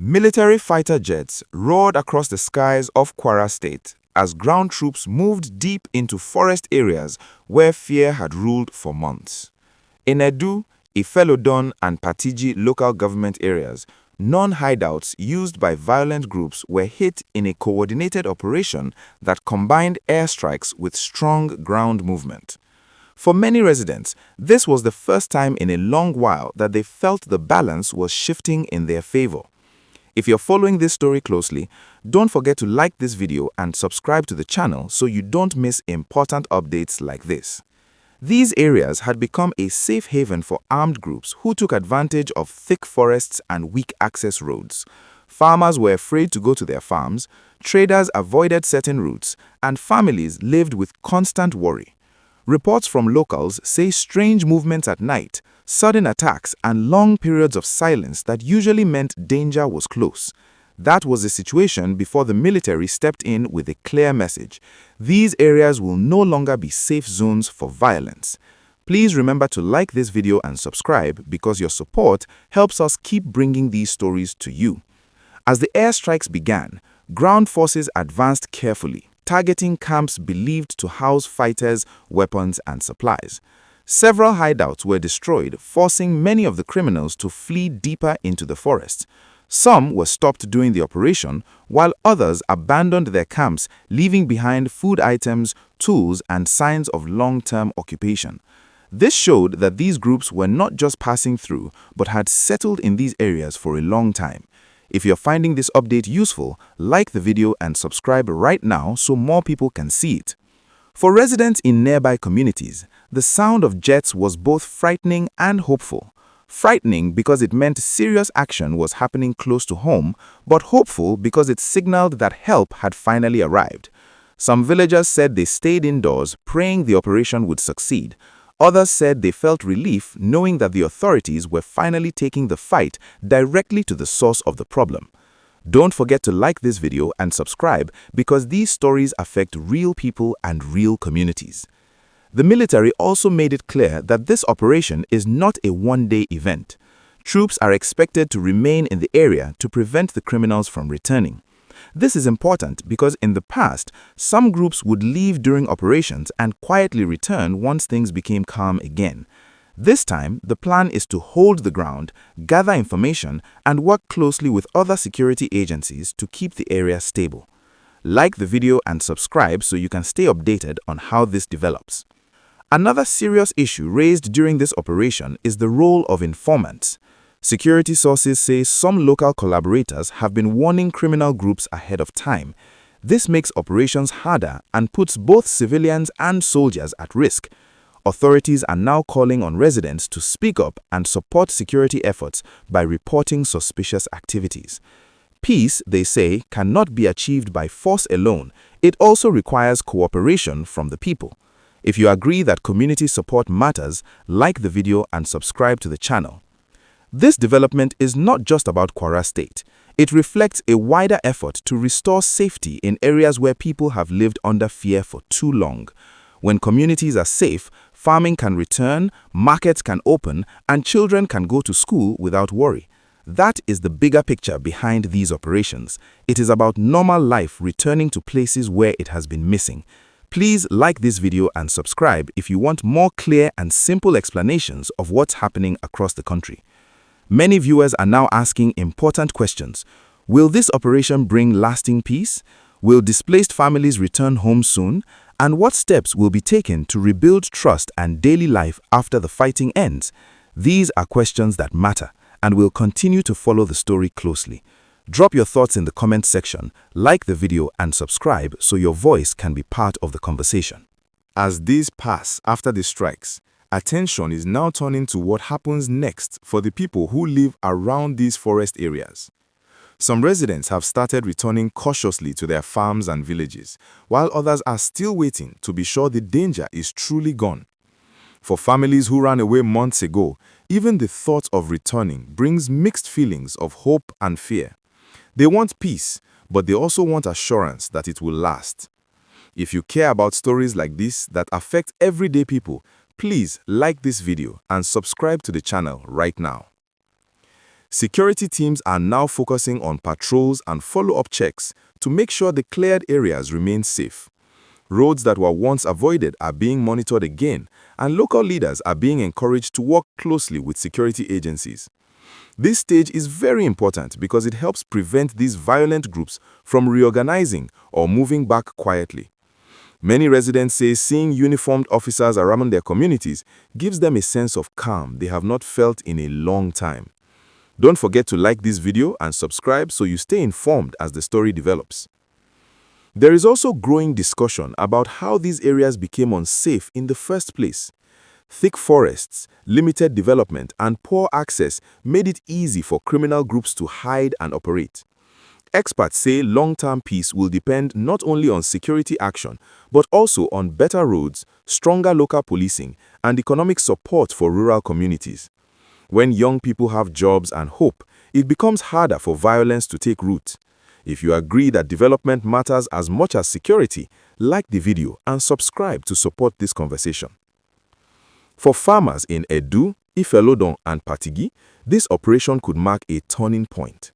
Military fighter jets roared across the skies of Kwara State as ground troops moved deep into forest areas where fear had ruled for months. In Edo, Ifelodun and Patigi Local Government Areas, non-hideouts used by violent groups were hit in a coordinated operation that combined airstrikes with strong ground movement. For many residents, this was the first time in a long while that they felt the balance was shifting in their favor. If you're following this story closely, don't forget to like this video and subscribe to the channel so you don't miss important updates like this. These areas had become a safe haven for armed groups who took advantage of thick forests and weak access roads. Farmers were afraid to go to their farms, traders avoided certain routes, and families lived with constant worry. Reports from locals say strange movements at night, sudden attacks, and long periods of silence that usually meant danger was close. That was the situation before the military stepped in with a clear message. These areas will no longer be safe zones for violence. Please remember to like this video and subscribe because your support helps us keep bringing these stories to you. As the airstrikes began, ground forces advanced carefully, targeting camps believed to house fighters, weapons, and supplies. Several hideouts were destroyed, forcing many of the criminals to flee deeper into the forest. Some were stopped during the operation, while others abandoned their camps, leaving behind food items, tools, and signs of long-term occupation. This showed that these groups were not just passing through, but had settled in these areas for a long time. If you're finding this update useful, like the video and subscribe right now so more people can see it. For residents in nearby communities, the sound of jets was both frightening and hopeful. Frightening because it meant serious action was happening close to home, but hopeful because it signaled that help had finally arrived. Some villagers said they stayed indoors, praying the operation would succeed. Others said they felt relief knowing that the authorities were finally taking the fight directly to the source of the problem. Don't forget to like this video and subscribe because these stories affect real people and real communities. The military also made it clear that this operation is not a one-day event. Troops are expected to remain in the area to prevent the criminals from returning. This is important because in the past, some groups would leave during operations and quietly return once things became calm again. This time, the plan is to hold the ground, gather information, and work closely with other security agencies to keep the area stable. Like the video and subscribe so you can stay updated on how this develops. Another serious issue raised during this operation is the role of informants. Security sources say some local collaborators have been warning criminal groups ahead of time. This makes operations harder and puts both civilians and soldiers at risk. Authorities are now calling on residents to speak up and support security efforts by reporting suspicious activities. Peace, they say, cannot be achieved by force alone. It also requires cooperation from the people. If you agree that community support matters, like the video and subscribe to the channel. This development is not just about Kwara State. It reflects a wider effort to restore safety in areas where people have lived under fear for too long. When communities are safe, farming can return, markets can open, and children can go to school without worry. That is the bigger picture behind these operations. It is about normal life returning to places where it has been missing. Please like this video and subscribe if you want more clear and simple explanations of what's happening across the country. Many viewers are now asking important questions. Will this operation bring lasting peace? Will displaced families return home soon? And what steps will be taken to rebuild trust and daily life after the fighting ends? These are questions that matter, and we'll continue to follow the story closely. Drop your thoughts in the comment section, like the video and subscribe so your voice can be part of the conversation. As days pass after the strikes, attention is now turning to what happens next for the people who live around these forest areas. Some residents have started returning cautiously to their farms and villages, while others are still waiting to be sure the danger is truly gone. For families who ran away months ago, even the thought of returning brings mixed feelings of hope and fear. They want peace, but they also want assurance that it will last. If you care about stories like this that affect everyday people, please like this video and subscribe to the channel right now. Security teams are now focusing on patrols and follow-up checks to make sure the cleared areas remain safe. Roads that were once avoided are being monitored again, and local leaders are being encouraged to work closely with security agencies. This stage is very important because it helps prevent these violent groups from reorganizing or moving back quietly. Many residents say seeing uniformed officers around their communities gives them a sense of calm they have not felt in a long time. Don't forget to like this video and subscribe so you stay informed as the story develops. There is also growing discussion about how these areas became unsafe in the first place. Thick forests, limited development, and poor access made it easy for criminal groups to hide and operate. Experts say long-term peace will depend not only on security action, but also on better roads, stronger local policing, and economic support for rural communities. When young people have jobs and hope, it becomes harder for violence to take root. If you agree that development matters as much as security, like the video and subscribe to support this conversation. For farmers in Edo, Ifelodun, and Patigi, this operation could mark a turning point.